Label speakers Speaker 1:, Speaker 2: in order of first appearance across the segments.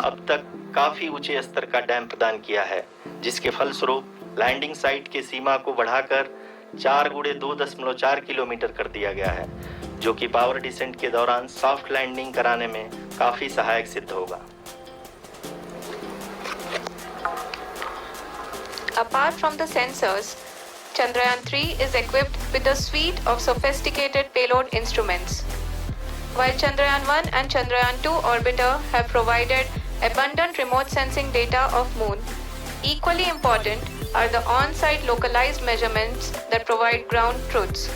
Speaker 1: अब तक काफी ऊंचे स्तर का डैम प्रदान किया है, जिसके फलस्वरूप लैंडिंग साइट की सीमा को बढ़ाकर 4x2.4 किलोमीटर कर दिया गया है, जो कि पावर डिसेंट के दौरान सॉफ्ट लैंडिंग कराने में काफी सहायक सिद्ध होगा।
Speaker 2: Apart from the sensors, Chandrayaan-3 is equipped with a suite of sophisticated payload instruments. While Chandrayaan-1 and Chandrayaan-2 orbiter have provided abundant remote sensing data of Moon, equally important are the on-site localized measurements that provide ground truths.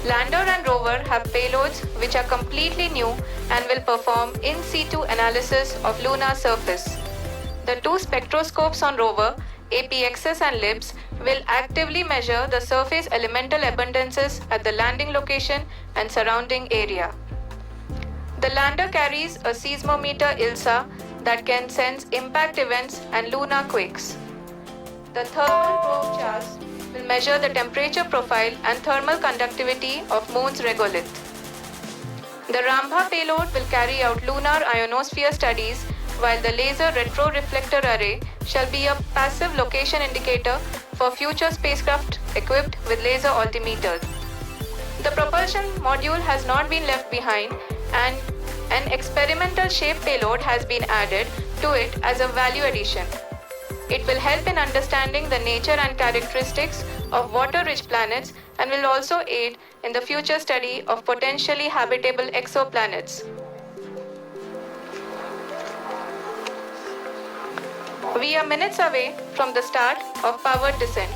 Speaker 2: Lander and rover have payloads which are completely new and will perform in situ analysis of lunar surface. The two spectroscopes on rover, APXS and LIBS, will actively measure the surface elemental abundances at the landing location and surrounding area. The lander carries a seismometer ILSA that can sense impact events and lunar quakes. The thermal probe CHARS will measure the temperature profile and thermal conductivity of Moon's regolith. The Rambha payload will carry out lunar ionosphere studies, while the laser retroreflector array shall be a passive location indicator for future spacecraft equipped with laser altimeters. The propulsion module has not been left behind, and an experimental shape payload has been added to it as a value addition. It will help in understanding the nature and characteristics of water-rich planets and will also aid in the future study of potentially habitable exoplanets. We are minutes away from the start of powered descent.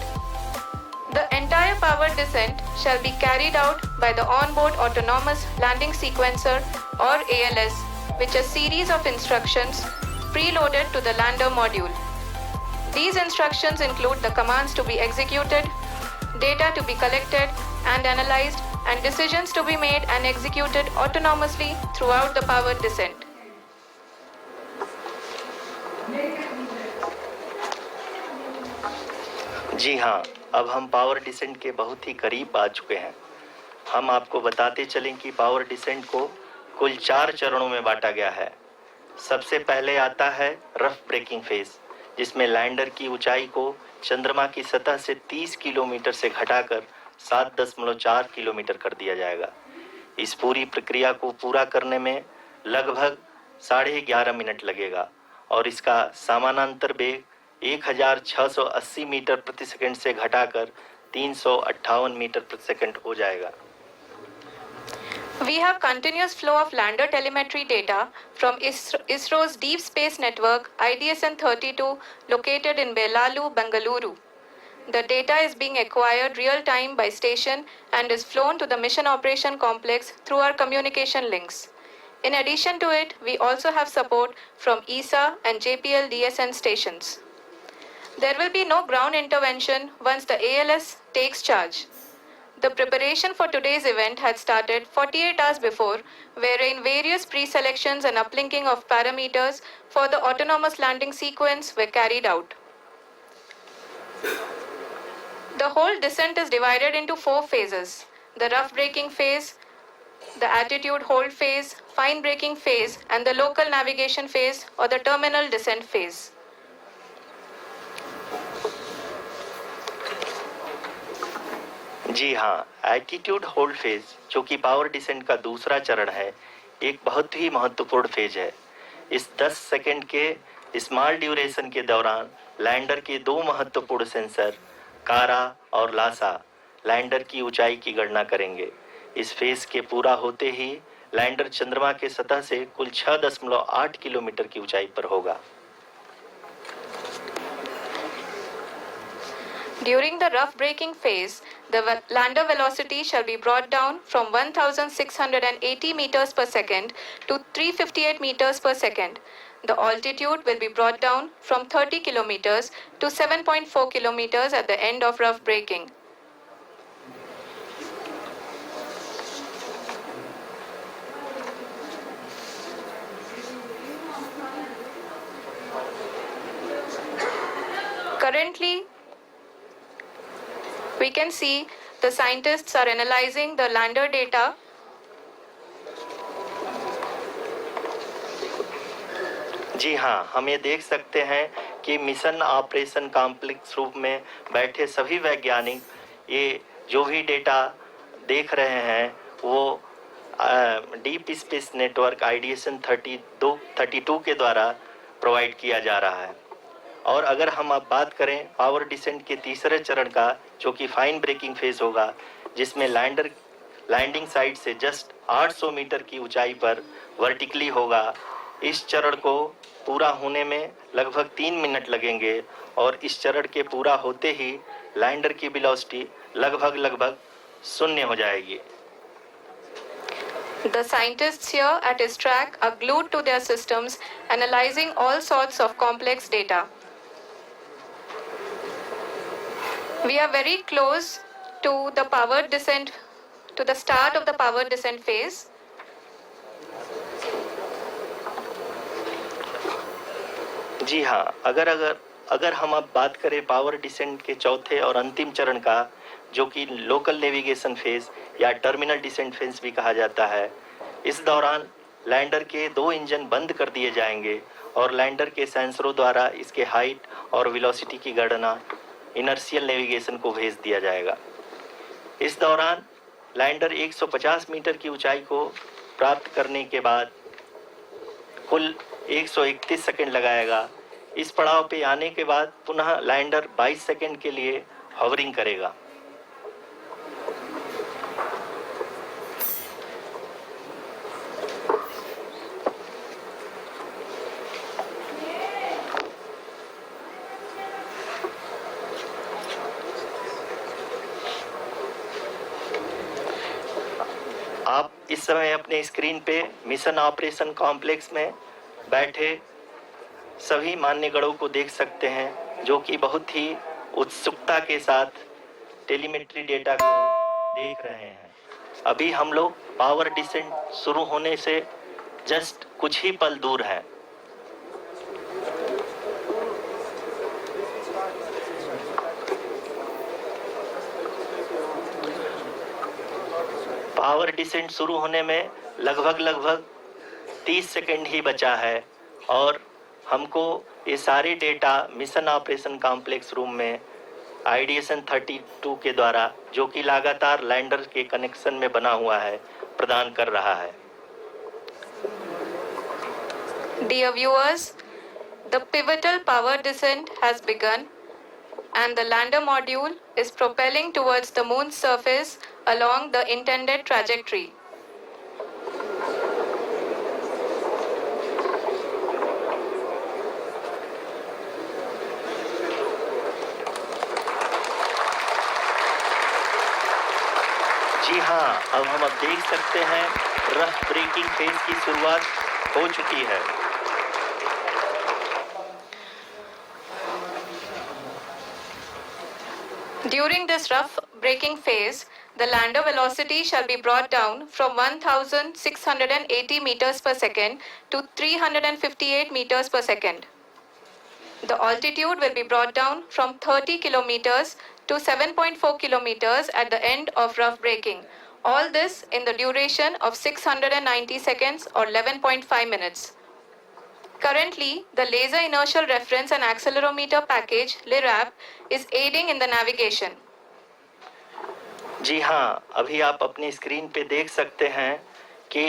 Speaker 2: The entire powered descent shall be carried out by the onboard autonomous landing sequencer or ALS, which is a series of instructions preloaded to the lander module. These instructions include the commands to be executed, data to be collected and analyzed, and decisions to be made and executed autonomously throughout the powered descent.
Speaker 1: जी हाँ, अब हम power descent के बहुत ही करीब आ चुके हैं। हम आपको बताते चलें कि पावर डिसेंट को कुल 4 चरणों में बांटा गया है। सबसे पहले आता है रफ ब्रेकिंग फेज, जिसमें लैंडर की ऊंचाई को चंद्रमा की सतह से 30 किलोमीटर से घटाकर 7.4 किलोमीटर कर दिया जाएगा। इस पूरी प्रक्रिया को पूरा करने में लगभग 11.5 मिनट लगेगा और इसका समानांतर वेग 1680 मीटर प्रति सेकंड से घटाकर 358 मीटर प्रति सेकंड हो जाएगा।
Speaker 2: We have continuous flow of lander telemetry data from ISRO's Deep Space Network IDSN-32 located in Belalu, Bengaluru. The data is being acquired real-time by station and is flown to the Mission Operation Complex through our communication links. In addition to it, we also have support from ESA and JPL DSN stations. There will be no ground intervention once the ALS takes charge. The preparation for today's event had started 48 hours before, wherein various pre-selections and uplinking of parameters for the autonomous landing sequence were carried out. The whole descent is divided into 4 phases: the rough braking phase, the attitude hold phase, fine braking phase, and the local navigation phase or the terminal descent phase.
Speaker 1: जी हाँ, attitude hold phase, जो कि power descent का दूसरा चरण है, एक बहुत ही महत्वपूर्ण फेज है। इस 10 सेकंड के स्मॉल ड्यूरेशन के दौरान लैंडर के 2 महत्वपूर्ण सेंसर कारा और लासा लैंडर की ऊंचाई की गणना करेंगे। इस फेज के पूरा होते ही लैंडर चंद्रमा के सतह से कुल 6.8 किलोमीटर की ऊंचाई पर होगा।
Speaker 2: During the rough braking phase, the lander velocity shall be brought down from 1,680 meters per second to 358 meters per second. The altitude will be brought down from 30 kilometers to 7.4 kilometers at the end of rough braking. Currently, we can see the scientists are analyzing the lander data.
Speaker 1: जी हाँ, हम ये देख सकते हैं कि mission operation complex रूप में बैठे सभी वैज्ञानिक ये जो भी डेटा देख रहे हैं वो डीप स्पेस नेटवर्क आइडिएशन 32 के द्वारा प्रोवाइड किया जा रहा है। और अगर हम अब बात करें पावर डिसेंट के तीसरे चरण का, जो कि फाइन ब्रेकिंग फेज होगा, जिसमें लैंडिंग साइट से जस्ट 800 मीटर की ऊंचाई पर वर्टिकली होगा। इस चरण को पूरा होने में लगभग 3 मिनट लगेंगे और इस चरण के पूरा होते ही लैंडर की वेलोसिटी लगभग 0 हो जाएगी।
Speaker 2: The scientists here at ISTRAC are glued to their systems, analyzing all sorts of complex data. We are very close to the start of the power descent phase.
Speaker 1: जी हाँ, अगर हम अब बात करें पावर डिसेंट के चौथे और अंतिम चरण का, जो कि लोकल नेविगेशन फेज या टर्मिनल डिसेंट फेज भी कहा जाता है, इस दौरान लैंडर के 2 इंजन बंद कर दिए जाएंगे और लैंडर के सेंसरों द्वारा इसके हाइट और वेलोसिटी की गणना इनर्शियल नेविगेशन को भेज दिया जाएगा। इस दौरान लैंडर 150 मीटर की ऊंचाई को प्राप्त करने के बाद कुल 131 सेकंड लगाएगा। इस पड़ाव पे आने के बाद पुनः लैंडर 22 सेकंड के लिए हॉवरिंग करेगा। आप इस समय अपने स्क्रीन पे मिशन ऑपरेशन कॉम्प्लेक्स में बैठे सभी मान्यगणों को देख सकते हैं, जो कि बहुत ही उत्सुकता के साथ टेलीमेट्री डेटा को देख रहे हैं। अभी हम लोग पावर डिसेंट शुरू होने से जस्ट कुछ ही पल दूर हैं। पावर डिसेंट शुरू होने में लगभग 30 सेकंड ही बचा है और हमको ये सारे data mission operation complex room में आइडिएशन 32 के द्वारा, जो कि लगातार लैंडर के कनेक्शन में बना हुआ है, प्रदान कर रहा है।
Speaker 2: Dear viewers, the pivotal power descent has begun and the lander module is propelling towards the moon's surface along the intended trajectory.
Speaker 1: जी हाँ, अब हम देख सकते हैं रफ ब्रेकिंग फेज की शुरुआत हो चुकी है।
Speaker 2: During this rough braking phase, the lander velocity shall be brought down from 1680 meters per second to 358 meters per second. The altitude will be brought down from 30 kilometers to 7.4 kilometers at the end of rough braking. All this in the duration of 690 seconds or 11.5 minutes. Currently, the Laser Inertial Reference and Accelerometer package, LIRAP, is aiding in the navigation.
Speaker 1: जी हाँ, अभी आप अपनी screen पे देख सकते हैं कि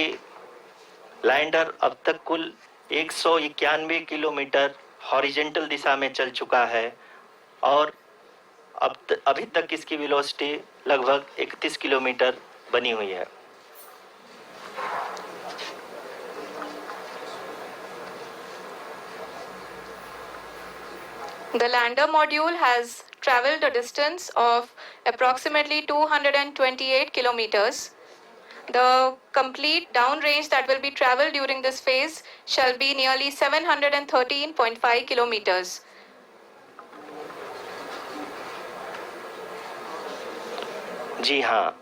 Speaker 1: lander अब तक कुल 191 किलोमीटर हॉरिजेंटल दिशा में चल चुका है और अभी तक इसकी वेलोसिटी लगभग 31 किलोमीटर बनी हुई है।
Speaker 2: The lander module has traveled a distance of approximately 228 kilometers. The complete downrange that will be traveled during this phase shall be nearly 713.5 kilometers.
Speaker 1: जी हाँ,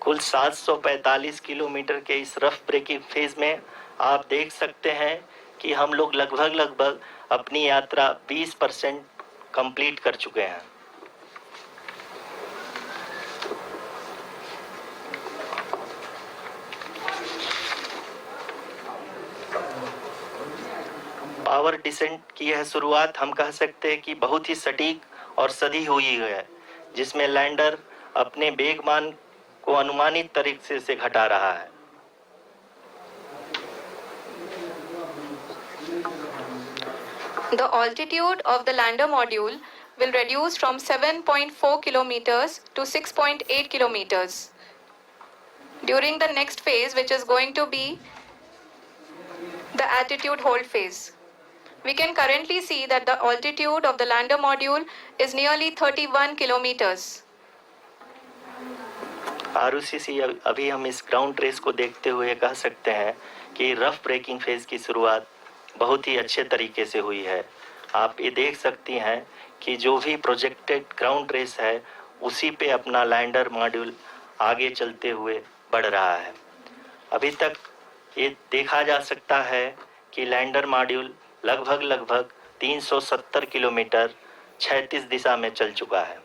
Speaker 1: कुल 745 किलोमीटर के इस रफ ब्रेकिंग फेज में आप देख सकते हैं कि हम लोग लगभग अपनी यात्रा 20% कंप्लीट कर चुके हैं। पावर डिसेंट की यह शुरुआत हम कह सकते हैं कि बहुत ही सटीक और सधी हुई है, जिसमें लैंडर अपने वेगमान को अनुमानित तरीके से घटा रहा है।
Speaker 2: The altitude of the lander module will reduce from 7.4 kilometers to 6.8 kilometers during the next phase, which is going to be the attitude hold phase. We can currently see that the altitude of the lander module is nearly 31 kilometers.
Speaker 1: Arushi, अभी हम इस ground race को देखते हुए कह सकते हैं कि रफ ब्रेकिंग फेज की शुरुआत बहुत ही अच्छे तरीके से हुई है। आप ये देख सकती हैं कि जो भी प्रोजेक्टेड ग्राउंड रेस है उसी पे अपना लैंडर मॉड्यूल आगे चलते हुए बढ़ रहा है। अभी तक ये देखा जा सकता है कि लैंडर मॉड्यूल लगभग 370 किलोमीटर क्षैतिज दिशा में चल चुका है।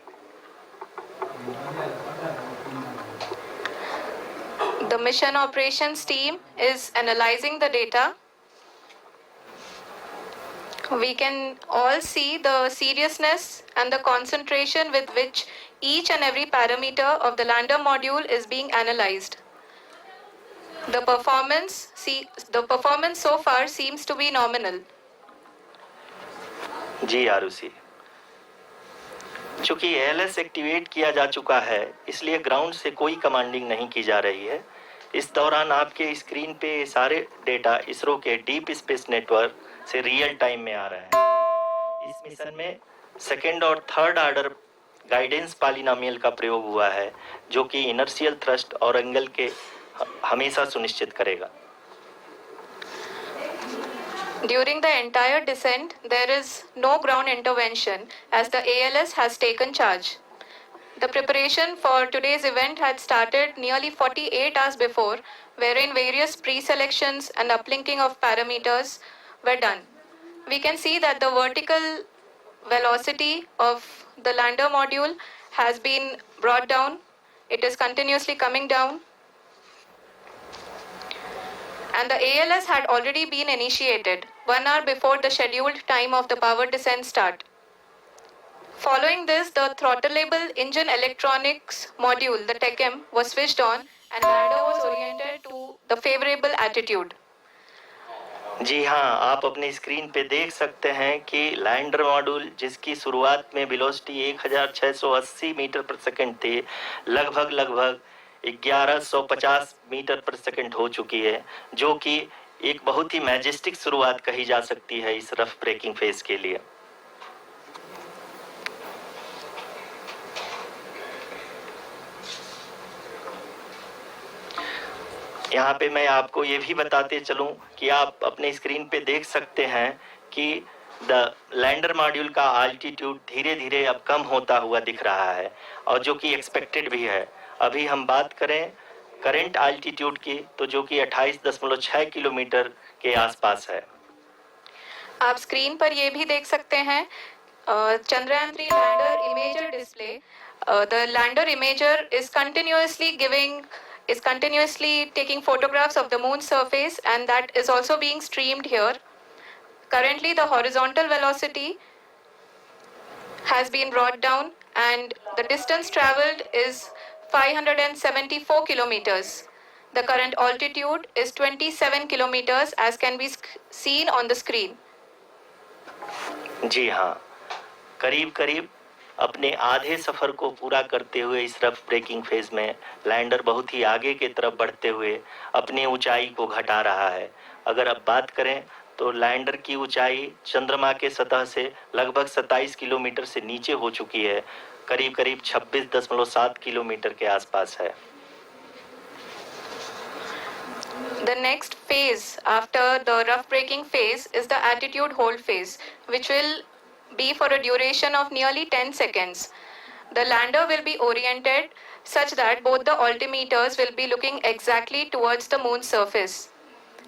Speaker 2: The mission operations team is analyzing the data. We can all see the seriousness and the concentration with which each and every parameter of the lander module is being analyzed. The performance so far seems to be nominal.
Speaker 1: जी आरुषि, चूंकि ALS activate किया जा चुका है, इसलिए ground से कोई commanding नहीं की जा रही है। इस दौरान आपके स्क्रीन पे सारे डेटा इसरो के डीप स्पेस नेटवर्क से रियल टाइम में आ रहे हैं। इस मिशन में सेकेंड और थर्ड ऑर्डर गाइडेंस पॉलिनोमियल का प्रयोग हुआ है, जो कि इनर्शियल थ्रस्ट और एंगल के हमेशा सुनिश्चित करेगा।
Speaker 2: During the entire descent, there is no ground intervention as the ALS has taken charge. The preparation for today's event had started nearly 48 hours before, wherein various pre-selections and uplinking of parameters were done. We can see that the vertical velocity of the lander module has been brought down. It is continuously coming down. And the ALS had already been initiated 1 hour before the scheduled time of the power descent start. Following this, the throttleable engine electronics module, the TECM, was switched on and lander was oriented to the favorable attitude.
Speaker 1: जी हाँ, आप अपनी screen पे देख सकते हैं कि lander module जिसकी शुरुआत में वेलोसिटी 1680 मीटर पर सेकंड थी, लगभग 1150 मीटर पर सेकंड हो चुकी है, जो कि एक बहुत ही मैजेस्टिक शुरुआत कही जा सकती है इस रफ ब्रेकिंग फेज के लिए। यहाँ पे मैं आपको ये भी बताते चलूं कि आप अपने स्क्रीन पे देख सकते हैं कि द लैंडर मॉड्यूल का आल्टीट्यूड धीरे धीरे अब कम होता हुआ दिख रहा है, और जो कि एक्सपेक्टेड भी है। अभी हम बात करें करंट आल्टीट्यूड की, तो जो कि 28.6 किलोमीटर के आसपास है।
Speaker 2: आप स्क्रीन पर ये भी देख सकते हैं Chandrayaan 3 lander imager display. The lander imager is continuously taking photographs of the moon's surface, and that is also being streamed here. Currently, the horizontal velocity has been brought down and the distance traveled is 574 kilometers. The current altitude is 27 kilometers as can be seen on the screen.
Speaker 1: जी हाँ, करीब अपने आधे सफर को पूरा करते हुए इस rough breaking phase में लैंडर बहुत ही आगे की तरफ बढ़ते हुए अपनी ऊंचाई को घटा रहा है। अगर अब बात करें तो लैंडर की ऊंचाई चंद्रमा के सतह से लगभग 27 किलोमीटर से नीचे हो चुकी है, करीब 26.7 किलोमीटर के आसपास है।
Speaker 2: The next phase after the rough braking phase is the attitude hold phase, which will be for a duration of nearly 10 seconds. The lander will be oriented such that both the altimeters will be looking exactly towards the moon's surface.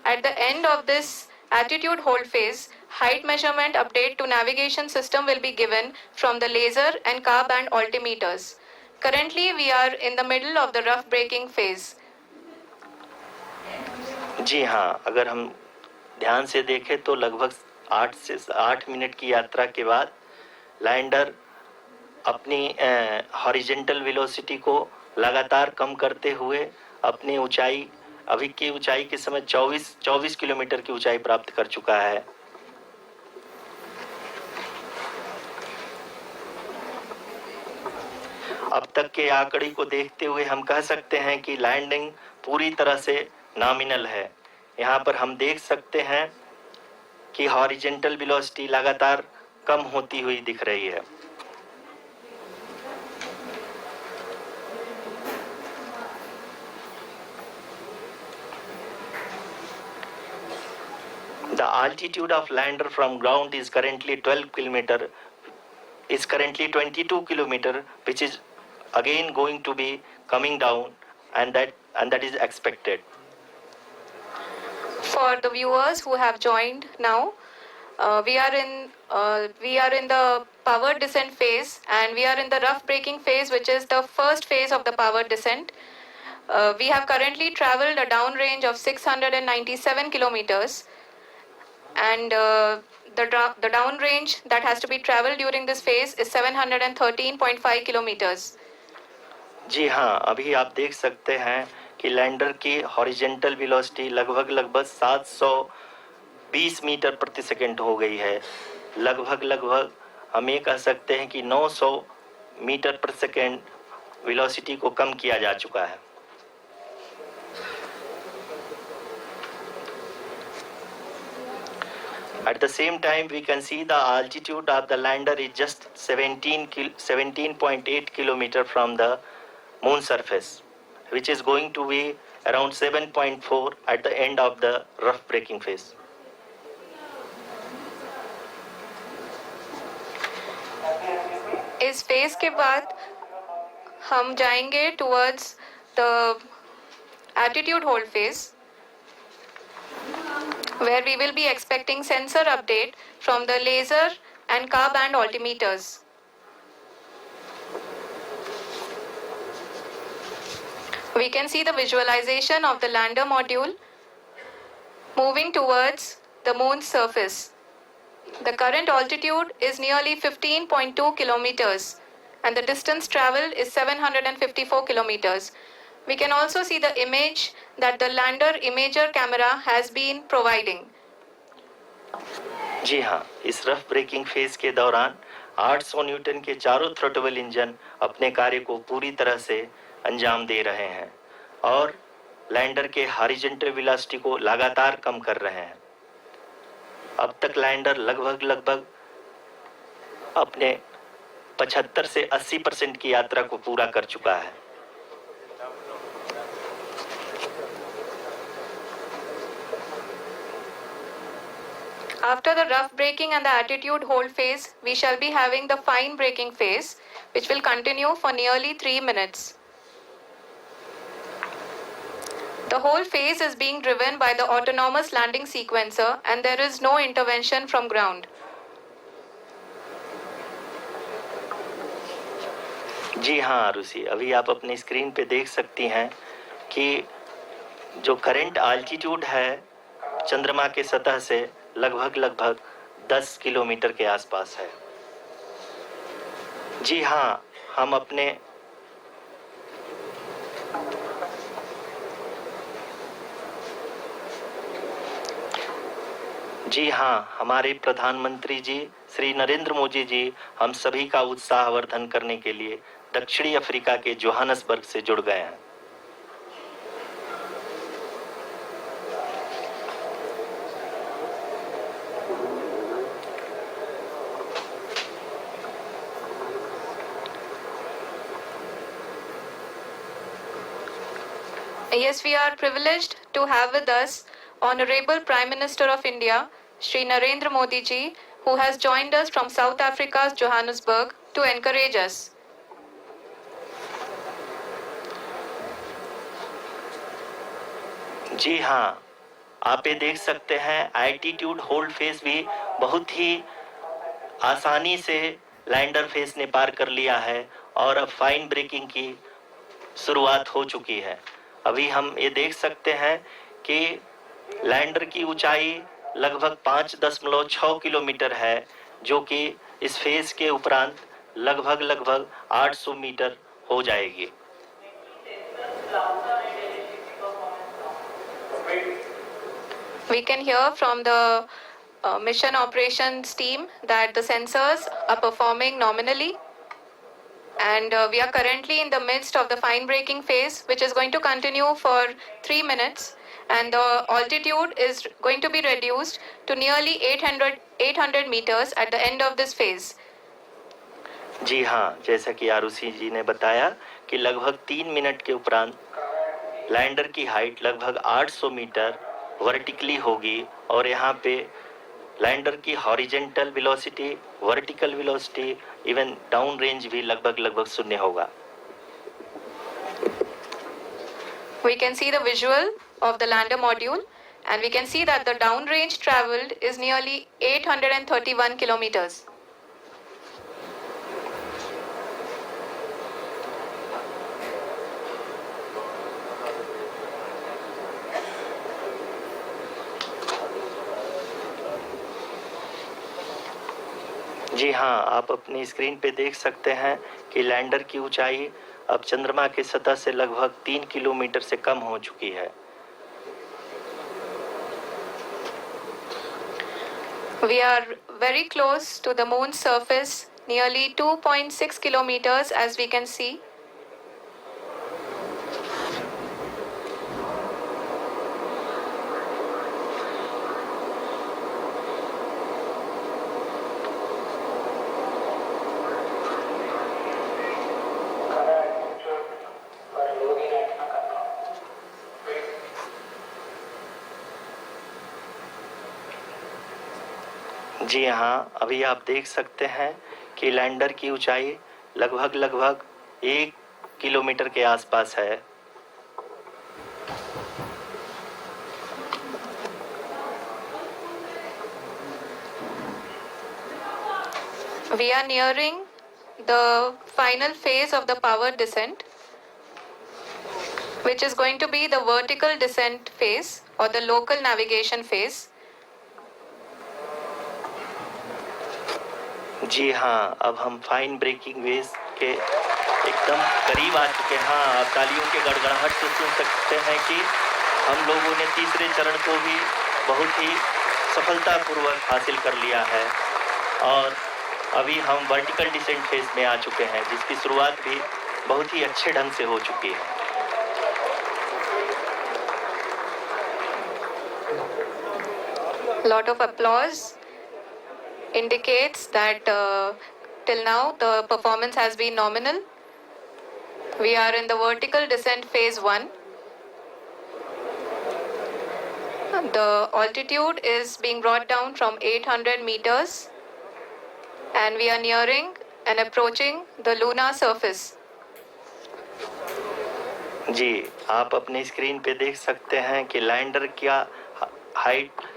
Speaker 2: At the end of this attitude hold phase, height measurement update to navigation system will be given from the laser and car band altimeters. Currently, we are in the middle of the rough braking phase.
Speaker 1: जी हाँ, अगर हम ध्यान से देखें तो लगभग 8 minute की यात्रा के बाद लैंडर अपनी हॉरिजेंटल वेलोसिटी को लगातार कम करते हुए अपनी ऊंचाई, अभी की ऊंचाई के समय 24 किलोमीटर की ऊंचाई प्राप्त कर चुका है। अब तक के आंकड़े को देखते हुए हम कह सकते हैं कि लैंडिंग पूरी तरह से नॉमिनल है। यहाँ पर हम देख सकते हैं कि हॉरिजेंटल वेलोसिटी लगातार कम होती हुई दिख रही है। The altitude of lander from ground is currently 22 kilometer, which is again going to be coming down, and that is expected.
Speaker 2: For the viewers who have joined now, we are in the power descent phase, and we are in the rough braking phase, which is the first phase of the power descent. We have currently traveled a downrange of 697 kilometers, and the downrange that has to be traveled during this phase is 713.5 kilometers.
Speaker 1: जी हाँ, अभी आप देख सकते हैं कि lander की horizontal velocity लगभग 720 metre प्रति सेकंड हो गई है। लगभग हम ये कह सकते हैं कि 900 मीटर प्रति सेकंड वेलोसिटी को कम किया जा चुका है। At the same time, we can see the altitude of the lander is just 17.8 kilometer from the moon surface, which is going to be around 7.4 at the end of the rough braking phase.
Speaker 2: इस phase के बाद हम जाएंगे towards the attitude hold phase, where we will be expecting sensor update from the laser and car band altimeters. We can see the visualization of the lander module moving towards the moon's surface. The current altitude is nearly 15.2 kilometers, and the distance traveled is 754 kilometers. We can also see the image that the lander imager camera has been providing.
Speaker 1: जी हाँ, इस rough breaking phase के दौरान 800 Newton के चारों throttle engine अपने कार्य को पूरी तरह से अंजाम दे रहे हैं और लैंडर के हॉरिजॉन्टल वेलोसिटी को लगातार कम कर रहे हैं। अब तक लैंडर लगभग अपने 75 से 80% की यात्रा को पूरा कर चुका है।
Speaker 2: After the rough braking and the attitude hold phase, we shall be having the fine braking phase, which will continue for nearly 3 minutes. The whole phase is being driven by the autonomous landing sequencer, and there is no intervention from ground.
Speaker 1: जी हाँ आरुषि, अभी आप अपनी screen पे देख सकती हैं कि जो करंट आल्टीट्यूड है चंद्रमा के सतह से लगभग 10 किलोमीटर के आसपास है। जी हाँ, हमारे प्रधानमंत्री जी श्री नरेंद्र मोदी जी हम सभी का उत्साहवर्धन करने के लिए दक्षिणी अफ्रीका के जोहानसबर्ग से जुड़ गए हैं।
Speaker 2: Yes, we are privileged to have with us Honorable Prime Minister of India, Shri Narendra Modi ji, who has joined us from South Africa's Johannesburg to encourage us.
Speaker 1: जी हाँ, आप ये देख सकते हैं एल्टीट्यूड होल्ड फेज भी बहुत ही आसानी से लैंडर फेज ने पार कर लिया है और अब फाइन ब्रेकिंग की शुरुआत हो चुकी है। अभी हम ये देख सकते हैं कि लैंडर की ऊंचाई लगभग 5.6 किलोमीटर है, जो कि इस फेज के उपरांत लगभग 800 मीटर हो जाएगी।
Speaker 2: We can hear from the mission operations team that the sensors are performing nominally, and we are currently in the midst of the fine braking phase, which is going to continue for 3 minutes, and the altitude is going to be reduced to nearly 800 meters at the end of this phase.
Speaker 1: जी हाँ, जैसा कि आरुषि जी ने बताया कि लगभग 3 minute के उपरांत lander की हाइट लगभग 800 मीटर वर्टिकली होगी और यहाँ पे लैंडर की horizontal velocity, vertical velocity, even down range भी लगभग शून्य होगा।
Speaker 2: We can see the visual of the lander module, and we can see that the down range traveled is nearly 831 kilometers.
Speaker 1: जी हाँ, आप अपनी स्क्रीन पे देख सकते हैं कि लैंडर की ऊंचाई अब चंद्रमा की सतह से लगभग 3 किलोमीटर से कम हो चुकी है।
Speaker 2: We are very close to the moon's surface, nearly 2.6 kilometers, as we can see.
Speaker 1: जी हाँ, अभी आप देख सकते हैं कि लैंडर की ऊंचाई लगभग 1 किलोमीटर के आसपास है।
Speaker 2: We are nearing the final phase of the power descent, which is going to be the vertical descent phase or the local navigation phase.
Speaker 1: जी हाँ, अब हम फाइन ब्रेकिंग वेज के एकदम करीब आ चुके हैं। हाँ, आप तालियों के गड़गड़ाहट से सुन सकते हैं कि हम लोगों ने तीसरे चरण को भी बहुत ही सफलतापूर्वक हासिल कर लिया है और अभी हम वर्टिकल डिसेंट फेज में आ चुके हैं, जिसकी शुरुआत भी बहुत ही अच्छे ढंग से हो चुकी है।
Speaker 2: Lot of applause indicates that till now the performance has been nominal. We are in the vertical descent phase 1. The altitude is being brought down from 800 meters, and we are nearing and approaching the lunar surface.
Speaker 1: जी, आप अपनी screen पे देख सकते हैं कि lander का height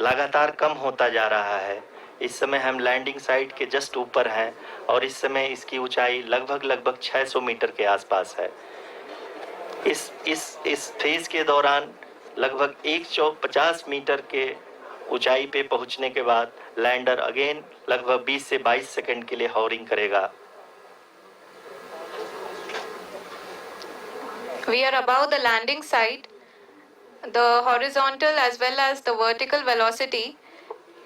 Speaker 1: लगातार कम होता जा रहा है। इस समय हम लैंडिंग साइट के जस्ट ऊपर हैं और इस समय इसकी ऊंचाई लगभग 600 मीटर के आसपास है। इस फेज के दौरान लगभग 150 मीटर के ऊंचाई पे पहुंचने के बाद लैंडर अगेन लगभग 20 से 22 सेकंड के लिए हॉवरिंग करेगा।
Speaker 2: We are above the landing site. The horizontal as well as the vertical velocity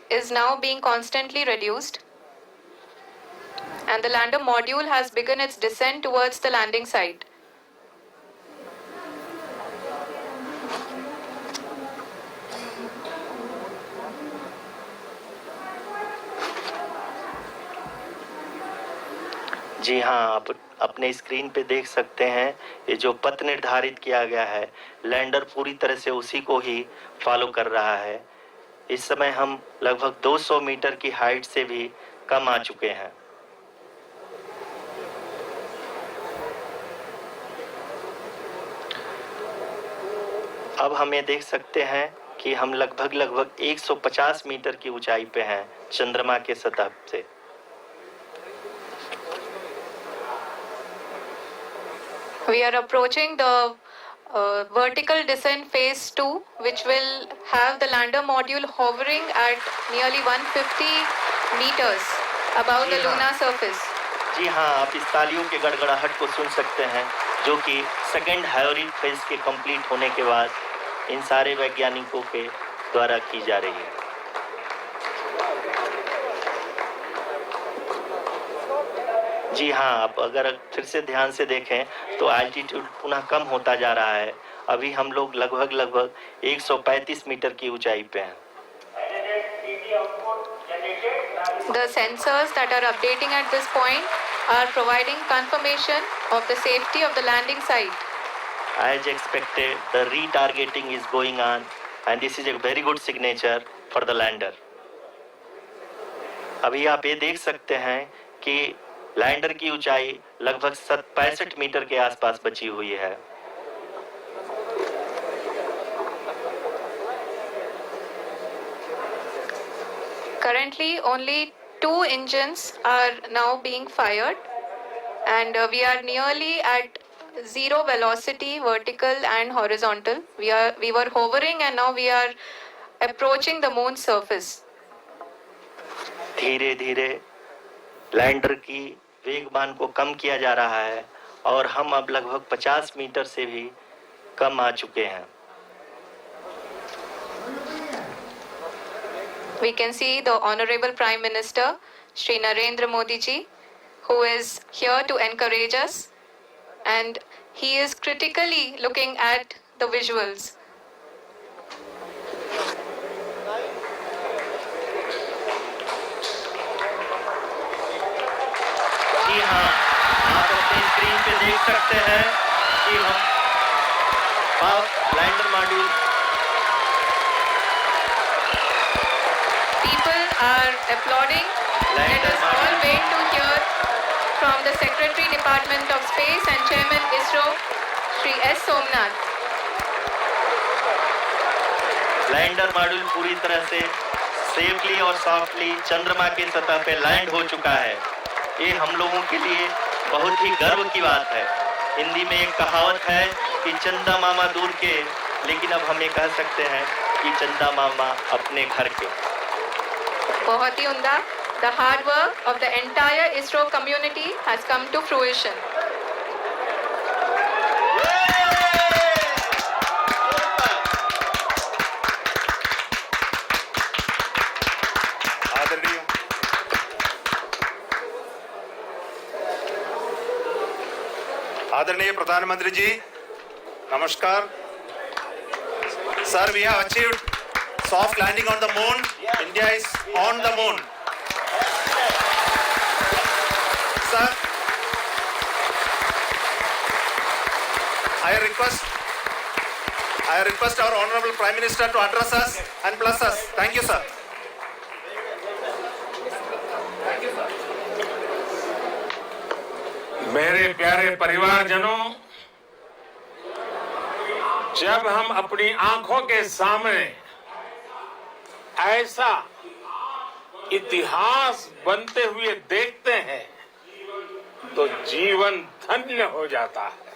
Speaker 2: is now being constantly reduced, and the lander module has begun its descent towards the landing site.
Speaker 1: जी हाँ, आप अपने screen पे देख सकते हैं ये जो पथ निर्धारित किया गया है, लैंडर पूरी तरह से उसी को ही फॉलो कर रहा है। इस समय हम लगभग 200 मीटर की हाइट से भी कम आ चुके हैं। अब हम ये देख सकते हैं कि हम लगभग 150 मीटर की ऊंचाई पे हैं चंद्रमा के सतह से।
Speaker 2: We are approaching the vertical descent phase 2, which will have the lander module hovering at nearly 150 meters above the
Speaker 1: जी हाँ।
Speaker 2: lunar surface.
Speaker 1: जी हाँ, आप इस तालियों के गड़गड़ाहट को सुन सकते हैं, जो कि सेकेंड हायोरिक फेज के कंप्लीट होने के बाद इन सारे वैज्ञानिकों के द्वारा की जा रही है। जी हाँ, आप अगर फिर से ध्यान से देखें तो एल्टीट्यूड पुनः कम होता जा रहा है। अभी हम लोग लगभग 135 मीटर की ऊंचाई पे हैं।
Speaker 2: The sensors that are updating at this point are providing confirmation of the safety of the landing site.
Speaker 1: As expected, the retargeting is going on, and this is a very good signature for the lander. अभी आप ये देख सकते हैं कि lander की ऊंचाई लगभग 65 मीटर के आसपास बची हुई है।
Speaker 2: Currently, only 2 engines are now being fired, and we are nearly at zero velocity, vertical and horizontal. We were hovering, and now we are approaching the moon's surface.
Speaker 1: धीरे धीरे लैंडर की वेगमान को कम किया जा रहा है और हम अब लगभग 50 मीटर से भी कम आ चुके हैं।
Speaker 2: We can see the Honorable Prime Minister, Shri Narendra Modi ji, who is here to encourage us, and he is critically looking at the visuals.
Speaker 1: जी हाँ, आप अपनी स्क्रीन पे देख सकते हैं कि हम lander module
Speaker 2: Are applauding. Let us all wait to hear from the Secretary Department of Space and Chairman ISRO, Shri S. Somnath.
Speaker 1: Lander module पूरी तरह से सेफली और सॉफ्टली चंद्रमा की सतह पे लैंड हो चुका है। ये हम लोगों के लिए बहुत ही गर्व की बात है। हिंदी में एक कहावत है कि चंदा मामा दूर के, लेकिन अब हम ये कह सकते हैं कि चंदा मामा अपने घर के।
Speaker 2: बहुत ही उम्दा। The hard work of the entire ISRO community has come to fruition.
Speaker 3: आदरणीय प्रधानमंत्री जी, नमस्कार। Sir, we have achieved soft landing on the moon. India is on the moon. Sir, I request our Honorable Prime Minister to address us and bless us. Thank you, sir.
Speaker 4: मेरे प्यारे परिवारजनों, जब हम अपनी आंखों के सामने ऐसा इतिहास बनते हुए देखते हैं तो जीवन धन्य हो जाता है।